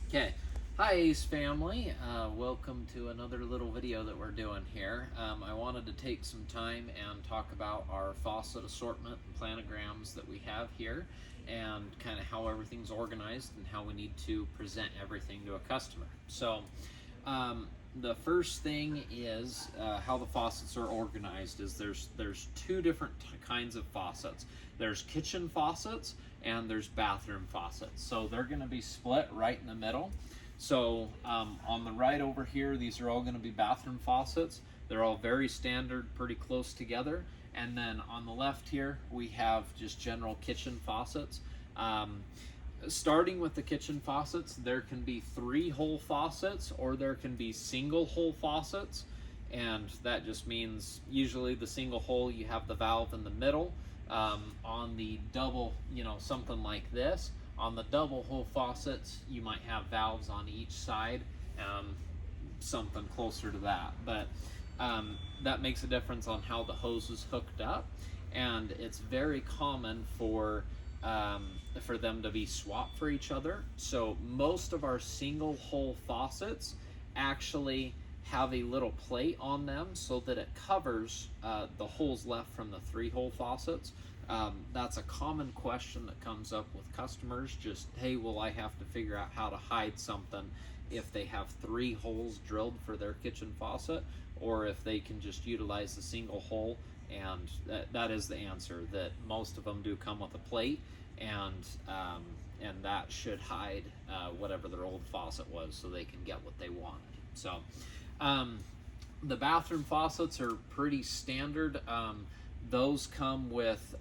Okay, hi Ace family. Welcome to another little video that we're doing here. I wanted to take some time and talk about our faucet assortment and planograms that we have here and kind of how everything's organized and how we need to present everything to a customer. So the first thing is how the faucets are organized is there's two different kinds of faucets. There's kitchen faucets and there's bathroom faucets. So they're going to be split right in the middle. So on the right over here, these are all going to be bathroom faucets. They're all very standard, pretty close together. And then on the left here, we have just general kitchen faucets. Starting with the kitchen faucets, there can be 3-hole faucets or there can be single-hole faucets. And that just means usually the single hole, you have the valve in the middle. On the double, something like this. On the double hole faucets, you might have valves on each side, something closer to that. But that makes a difference on how the hose is hooked up. And it's very common for them to be swapped for each other. So most of our single hole faucets actually have a little plate on them so that it covers the holes left from the 3-hole faucets. That's a common question that comes up with customers. Just, hey, will I have to figure out how to hide something if they have 3 holes drilled for their kitchen faucet, or if they can just utilize the single hole? And that is the answer, that most of them do come with a plate, and that should hide whatever their old faucet was so they can get what they wanted. So the bathroom faucets are pretty standard. Those come with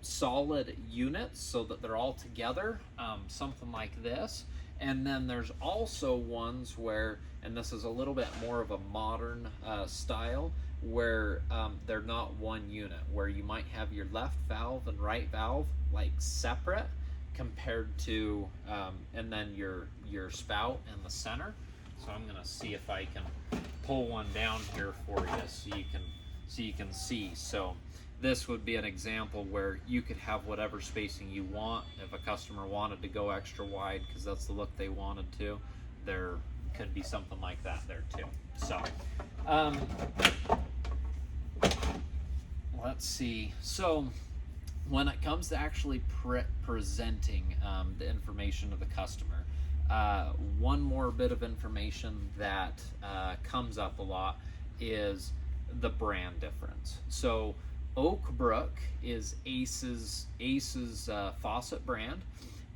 solid units so that they're all together, something like this. And then there's also ones where, and this is a little bit more of a modern style, where they're not one unit, where you might have your left valve and right valve like separate compared to, and then your spout in the center. So I'm gonna see if I can pull one down here for you so you can see. So this would be an example where you could have whatever spacing you want. If a customer wanted to go extra wide because that's the look they wanted to, there could be something like that there too. So let's see. So when it comes to actually presenting the information to the customer, one more bit of information that comes up a lot is the brand difference. So Oakbrook is Ace's faucet brand,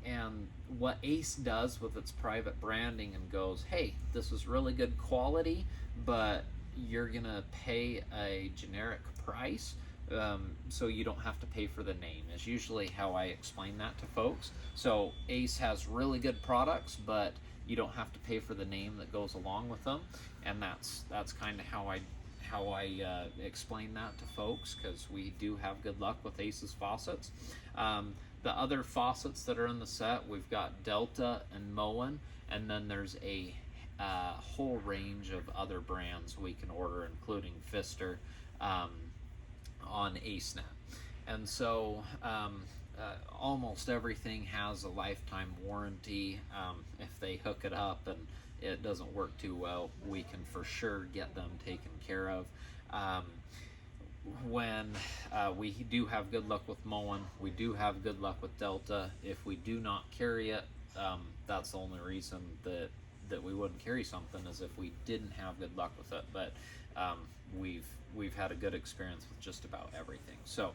and what Ace does with its private branding and goes, hey, this is really good quality, but you're gonna pay a generic price, so you don't have to pay for the name, is usually how I explain that to folks. So Ace has really good products, but you don't have to pay for the name that goes along with them, and that's kind of how I explain that to folks, because we do have good luck with Ace's faucets. The other faucets that are in the set, we've got Delta and Moen, and then there's a whole range of other brands we can order, including Pfister, on AceNet. And so almost everything has a lifetime warranty. If they hook it up and it doesn't work too well, we can for sure get them taken care of. When we do have good luck with Moen, we do have good luck with Delta. If we do not carry it, that's the only reason that we wouldn't carry something, is if we didn't have good luck with it. But we've had a good experience with just about everything. So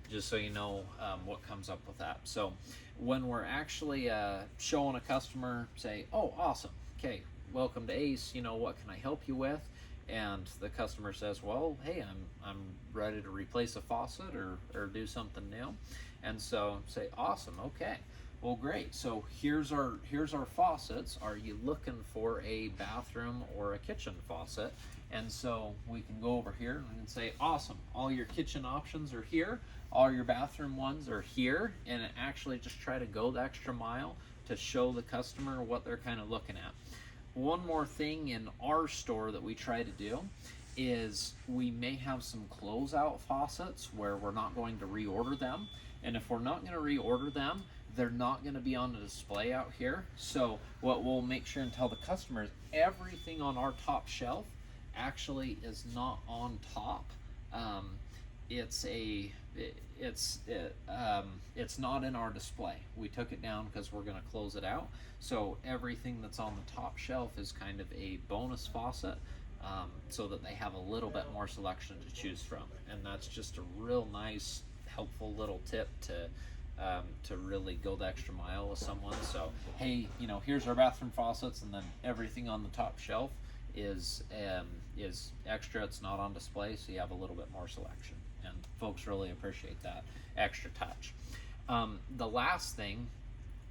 just so you know what comes up with that. So when we're actually showing a customer, say, oh, awesome, okay, welcome to Ace, what can I help you with? And the customer says, well, hey, I'm ready to replace a faucet or do something new. And so say, awesome, okay, well, great. So here's our faucets. Are you looking for a bathroom or a kitchen faucet? And so we can go over here and say, awesome, all your kitchen options are here, all your bathroom ones are here, and actually just try to go the extra mile to show the customer what they're kind of looking at. One more thing in our store that we try to do is we may have some closeout faucets where we're not going to reorder them. And if we're not going to reorder them, they're not going to be on a display out here. So what we'll make sure and tell the customers, everything on our top shelf actually is not on top. It's not in our display. We took it down because we're going to close it out. So everything that's on the top shelf is kind of a bonus faucet, so that they have a little bit more selection to choose from. And that's just a real nice, helpful little tip to really go the extra mile with someone. So, hey, you know, here's our bathroom faucets, and then everything on the top shelf is extra. It's not on display, so you have a little bit more selection, and folks really appreciate that extra touch. The last thing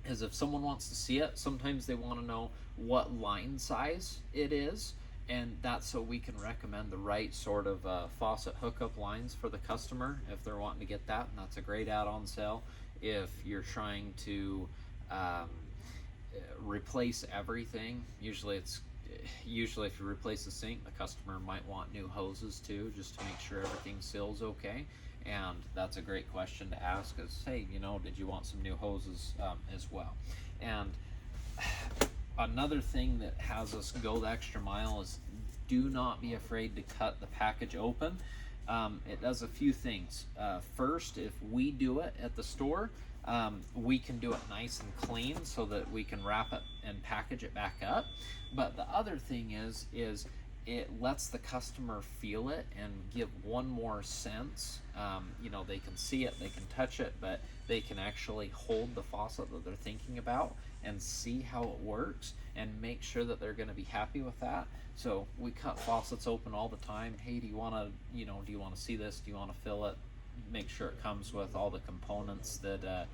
is, if someone wants to see it, sometimes they want to know what line size it is, and that's so we can recommend the right sort of faucet hookup lines for the customer if they're wanting to get that. And that's a great add-on sale if you're trying to replace everything. Usually if you replace the sink, the customer might want new hoses too, just to make sure everything seals okay. And that's a great question to ask, is, hey, you know, did you want some new hoses as well? And another thing that has us go the extra mile is, do not be afraid to cut the package open. It does a few things. First, if we do it at the store, we can do it nice and clean so that we can wrap it and package it back up. But the other thing is it lets the customer feel it and give one more sense. You know, they can see it, they can touch it, but they can actually hold the faucet that they're thinking about and see how it works and make sure that they're going to be happy with that. So we cut faucets open all the time. Hey, do you want to, you know, do you want to see this? Do you want to fill it? Make sure it comes with all the components that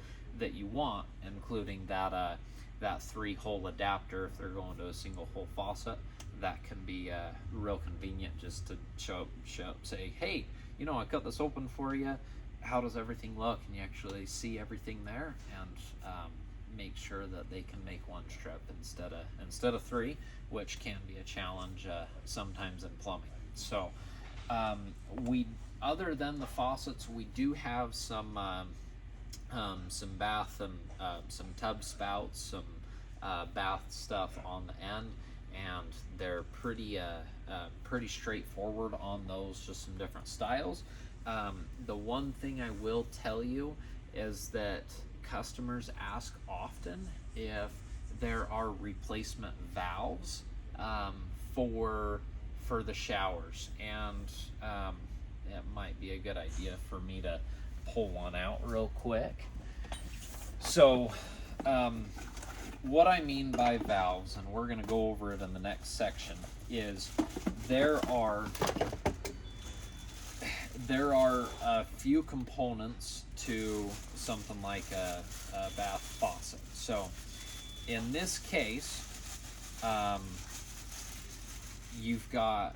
you want, including that 3-hole adapter if they're going to a single hole faucet. That can be real convenient, just to show say, hey, you know, I cut this open for you. How does everything look? And you actually see everything there, and make sure that they can make one strip instead of 3, which can be a challenge sometimes in plumbing. So other than the faucets, we do have some bath and some tub spouts, some bath stuff on the end, and they're pretty straightforward on those, just some different styles. The one thing I will tell you is that customers ask often if there are replacement valves for the showers, and it might be a good idea for me to pull one out real quick. So what I mean by valves, and we're going to go over it in the next section, is there are a few components to something like a bath faucet. So in this case, you've got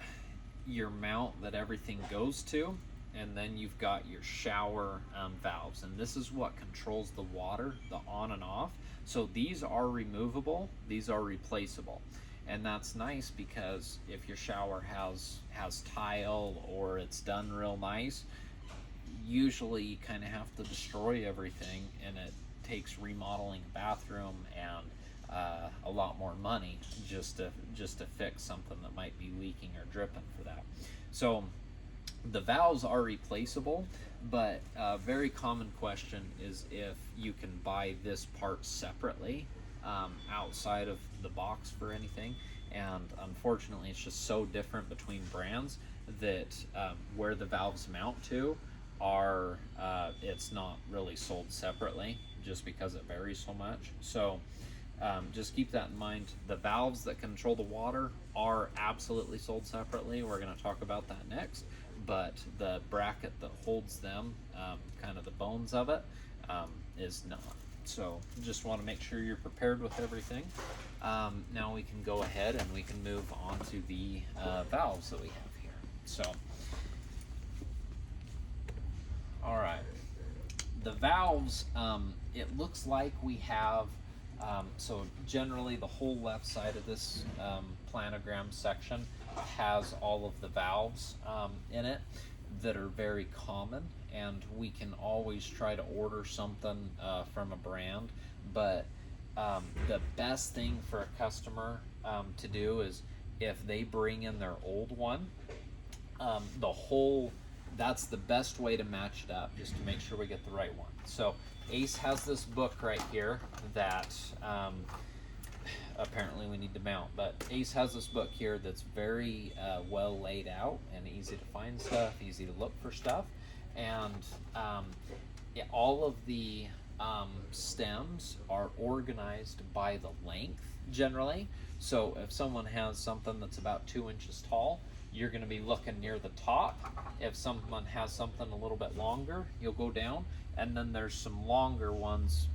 your mount that everything goes to, and then you've got your shower valves, and this is what controls the water, the on and off. So these are removable, these are replaceable, and that's nice because if your shower has tile or it's done real nice, usually you kind of have to destroy everything, and it takes remodeling a bathroom and a lot more money just to fix something that might be leaking or dripping for that. So the valves are replaceable, but a very common question is if you can buy this part separately outside of the box for anything. And unfortunately, it's just so different between brands that where the valves mount to are it's not really sold separately, just because it varies so much. So just keep that in mind. The valves that control the water are absolutely sold separately. We're going to talk about that next. But the bracket that holds them, kind of the bones of it, is not. So just want to make sure you're prepared with everything. Now we can go ahead and we can move on to the valves that we have here. So, all right, the valves, it looks like we have, so generally the whole left side of this planogram section has all of the valves in it that are very common and we can always try to order something from a brand, but the best thing for a customer to do is if they bring in their old one, that's the best way to match it up, just to make sure we get the right one. So Ace has this book right here that apparently we need to mount, but Ace has this book here that's very well laid out and easy to find stuff, easy to look for stuff, and all of the stems are organized by the length generally. So if someone has something that's about 2 inches tall, you're going to be looking near the top. If someone has something a little bit longer, you'll go down, and then there's some longer ones,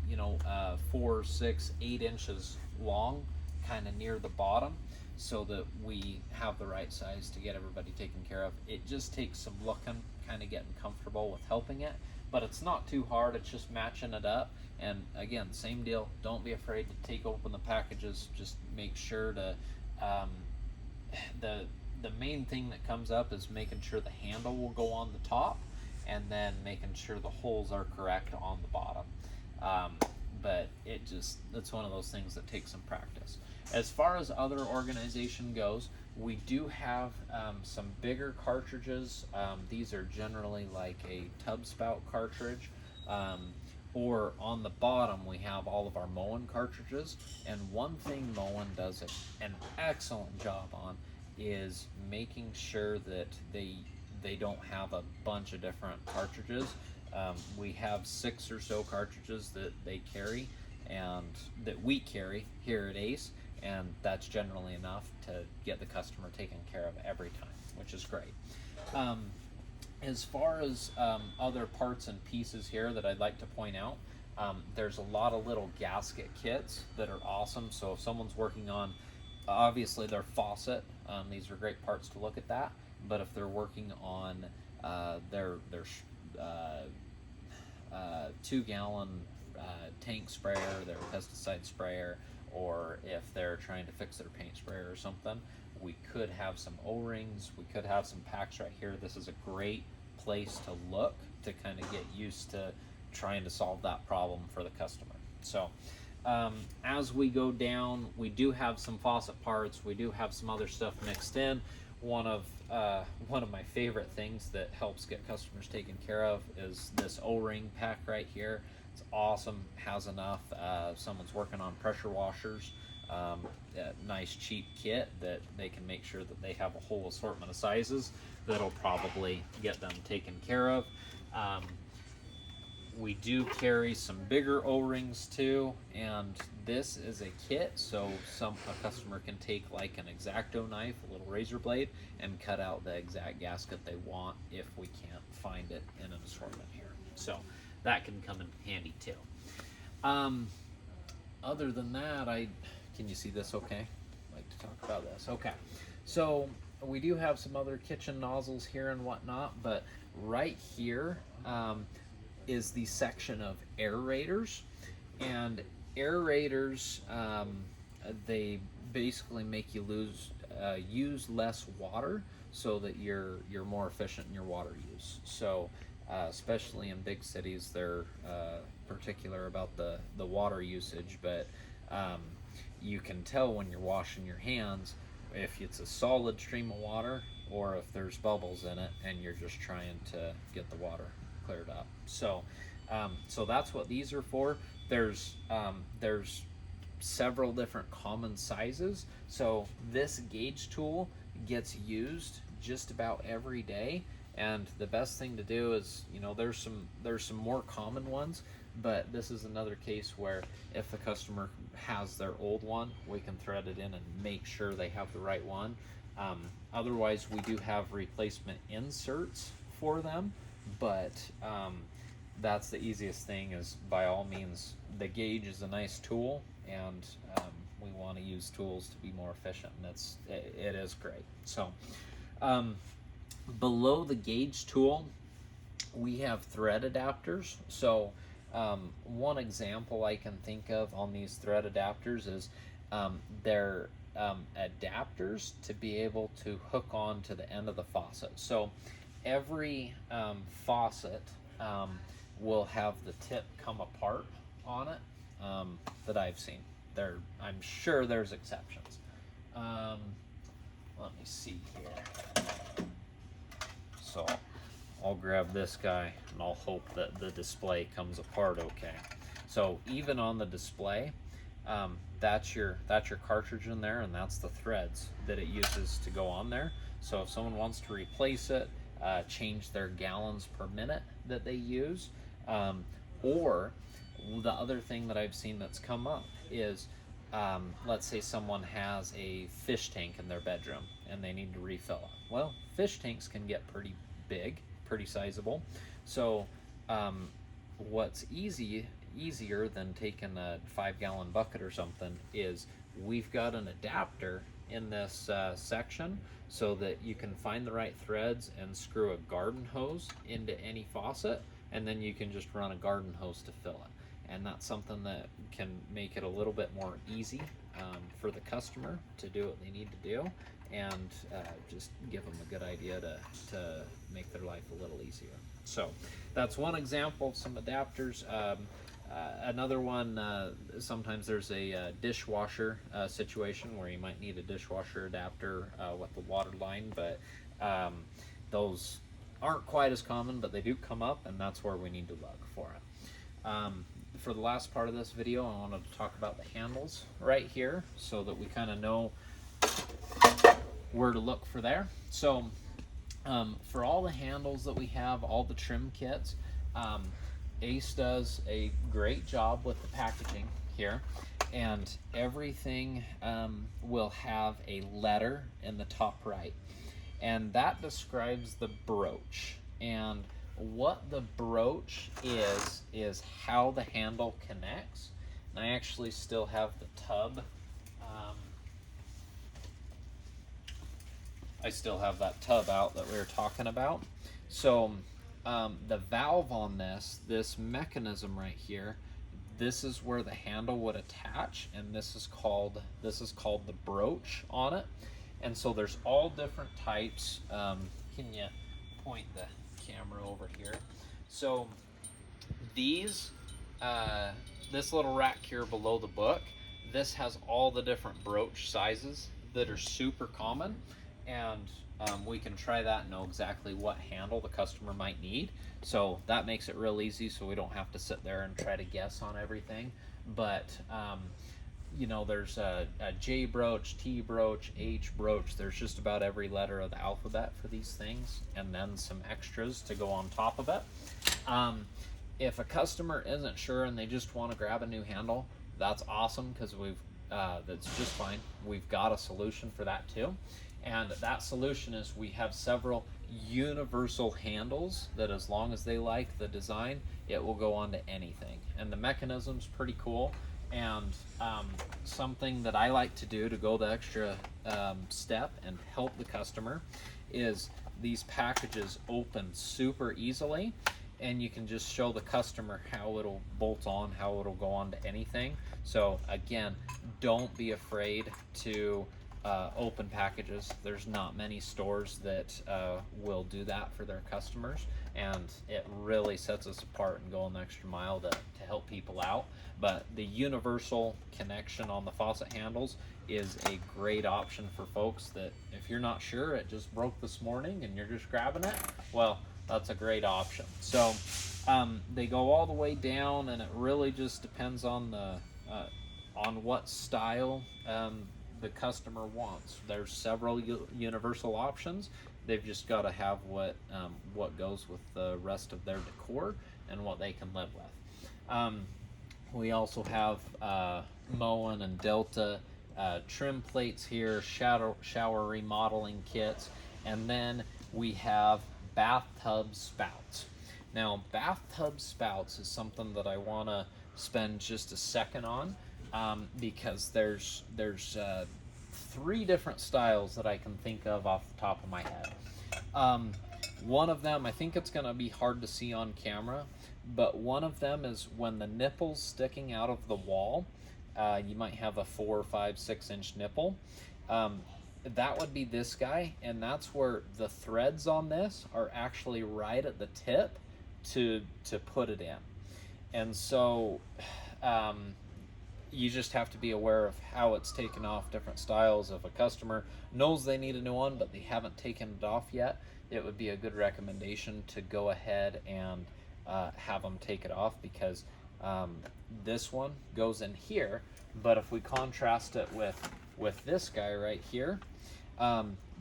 4, 6, 8 inches long, kind of near the bottom, so that we have the right size to get everybody taken care of. It just takes some looking, kind of getting comfortable with helping it, but it's not too hard. It's just matching it up. And again, same deal, don't be afraid to take open the packages. Just make sure to the main thing that comes up is making sure the handle will go on the top, and then making sure the holes are correct on the bottom. But it's one of those things that takes some practice. As far as other organization goes, we do have some bigger cartridges. These are generally like a tub spout cartridge, or on the bottom we have all of our Moen cartridges. And one thing Moen does an excellent job on is making sure that they don't have a bunch of different cartridges. We have 6 or so cartridges that they carry, and that we carry here at Ace, and that's generally enough to get the customer taken care of every time, which is great. As far as other parts and pieces here that I'd like to point out, there's a lot of little gasket kits that are awesome. So if someone's working on, obviously their faucet, these are great parts to look at that, but if they're working on their 2-gallon tank sprayer, their pesticide sprayer, or if they're trying to fix their paint sprayer or something, we could have some O-rings, we could have some packs right here. This is a great place to look to kind of get used to trying to solve that problem for the customer. So as we go down, we do have some faucet parts, we do have some other stuff mixed in. One of my favorite things that helps get customers taken care of is this O-ring pack right here. It's awesome, has enough. Someone's working on pressure washers, a nice cheap kit that they can make sure that they have a whole assortment of sizes that'll probably get them taken care of. We do carry some bigger O-rings too, and this is a kit, so a customer can take like an X-Acto knife, a little razor blade, and cut out the exact gasket they want if we can't find it in an assortment here. So that can come in handy too. Other than that, can you see this okay? I'd like to talk about this. Okay, so we do have some other kitchen nozzles here and whatnot, but right here is the section of aerators. And aerators, they basically make you use less water so that you're more efficient in your water use. So especially in big cities, they're particular about the water usage, but you can tell when you're washing your hands if it's a solid stream of water or if there's bubbles in it and you're just trying to get the water cleared up. So so that's what these are for. There's several different common sizes, so this gauge tool gets used just about every day. And the best thing to do is, there's some more common ones, but this is another case where if the customer has their old one, we can thread it in and make sure they have the right one. Otherwise, we do have replacement inserts for them, but that's the easiest thing. Is by all means, the gauge is a nice tool, and we want to use tools to be more efficient, and it is great. So below the gauge tool, we have thread adapters. So one example I can think of on these thread adapters is they're adapters to be able to hook on to the end of the faucet. So every faucet will have the tip come apart on it, that I've seen. I'm sure there's exceptions. Let me see here. So I'll grab this guy and I'll hope that the display comes apart okay. So even on the display, that's your cartridge in there, and that's the threads that it uses to go on there. So if someone wants to replace it, change their gallons per minute that they use, or the other thing that I've seen that's come up is, let's say someone has a fish tank in their bedroom and they need to refill it. Well, fish tanks can get pretty big, pretty sizable. So what's easier than taking a 5-gallon bucket or something is we've got an adapter in this section so that you can find the right threads and screw a garden hose into any faucet, and then you can just run a garden hose to fill it. And that's something that can make it a little bit more easy for the customer to do what they need to do, and just give them a good idea to make their life a little easier. So that's one example of some adapters. Another one, sometimes there's a dishwasher situation where you might need a dishwasher adapter with the water line, but those aren't quite as common, but they do come up, and that's where we need to look for it. For the last part of this video, I wanted to talk about the handles right here so that we kind of know where to look for there. So for all the handles that we have, all the trim kits, Ace does a great job with the packaging here, and everything will have a letter in the top right, and that describes the broach. And what the broach is how the handle connects. And I actually still have the tub. I still have that tub out that we were talking about. So the valve on this mechanism right here, this is where the handle would attach, and this is called the broach on it. And so there's all different types. Can you point the camera over here? So these, this little rack here below the book, this has all the different broach sizes that are super common, and we can try that and know exactly what handle the customer might need. So that makes it real easy, so we don't have to sit there and try to guess on everything. But you know, there's a J broach, T broach, H broach. There's just about every letter of the alphabet for these things, and then some extras to go on top of it. If a customer isn't sure and they just want to grab a new handle, that's awesome, because that's just fine. We've got a solution for that too. And that solution is we have several universal handles that, as long as they like the design, it will go onto anything. And the mechanism's pretty cool. And something that I like to do to go the extra step and help the customer is these packages open super easily, and you can just show the customer how it'll bolt on, how it'll go on to anything. So again, don't be afraid to open packages. There's not many stores that will do that for their customers, and it really sets us apart and going the extra mile to help people out. But the universal connection on the faucet handles is a great option for folks that, if you're not sure, it just broke this morning and you're just grabbing it, well, that's a great option. So they go all the way down, and it really just depends on on what style the customer wants. There's several universal options. They've just got to have what goes with the rest of their decor and what they can live with. We also have Moen and Delta trim plates here, shower remodeling kits, and then we have bathtub spouts. Now, bathtub spouts is something that I want to spend just a second on, because there's 3 different styles that I can think of off the top of my head. One of them, I think it's going to be hard to see on camera, but one of them is when the nipple's sticking out of the wall. You might have a 4, 5, 6 inch nipple. That would be this guy, and that's where the threads on this are actually right at the tip to put it in. And so you just have to be aware of how it's taken off different styles. If a customer knows they need a new one but they haven't taken it off yet, it would be a good recommendation to go ahead and have them take it off, because this one goes in here, but if we contrast it with this guy right here,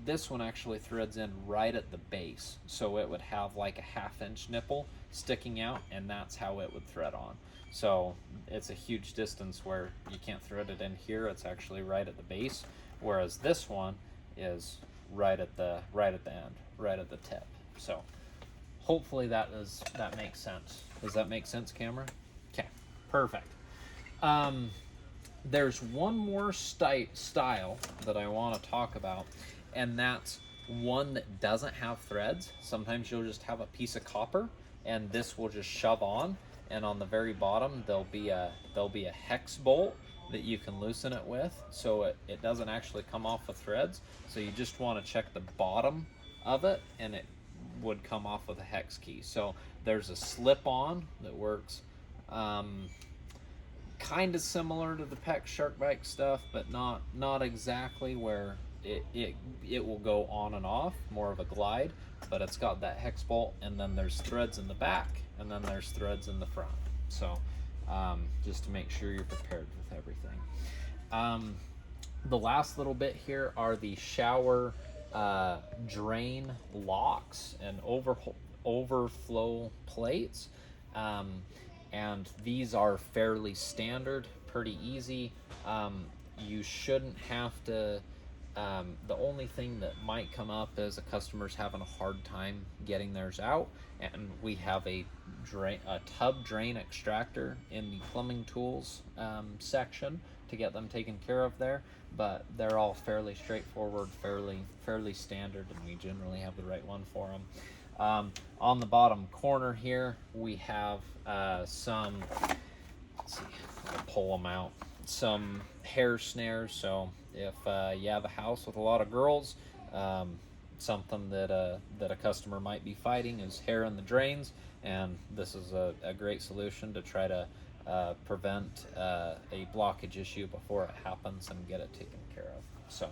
this one actually threads in right at the base, so it would have like a 1/2 inch nipple sticking out, and that's how it would thread on. So it's a huge distance where you can't thread it in here. It's actually right at the base, whereas this one is right at the end, right at the tip. So hopefully that makes sense. Does that make sense, camera? Okay, perfect. There's one more style that I want to talk about, and that's one that doesn't have threads. Sometimes you'll just have a piece of copper, and this will just shove on, and on the very bottom there'll be a hex bolt that you can loosen it with, so it doesn't actually come off with threads. So you just want to check the bottom of it, and it would come off with a hex key. So there's a slip-on that works kind of similar to the PEX shark bite stuff, but not exactly, where it will go on and off, more of a glide, but it's got that hex bolt, and then there's threads in the back, and then there's threads in the front. So just to make sure you're prepared with everything. The last little bit here are the shower drain locks and overflow plates. And these are fairly standard, pretty easy. You shouldn't have to, the only thing that might come up is a customer's having a hard time getting theirs out, and we have a tub drain extractor in the plumbing tools section to get them taken care of there. But they're all fairly straightforward, fairly standard, and we generally have the right one for them. On the bottom corner here, we have some, let's see, I'll pull them out, some hair snares. So if you have a house with a lot of girls, something that a customer might be fighting is hair in the drains, and this is a great solution to try to prevent a blockage issue before it happens and get it taken care of. So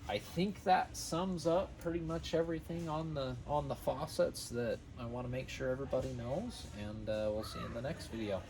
I think that sums up pretty much everything on the faucets that I want to make sure everybody knows, and we'll see you in the next video.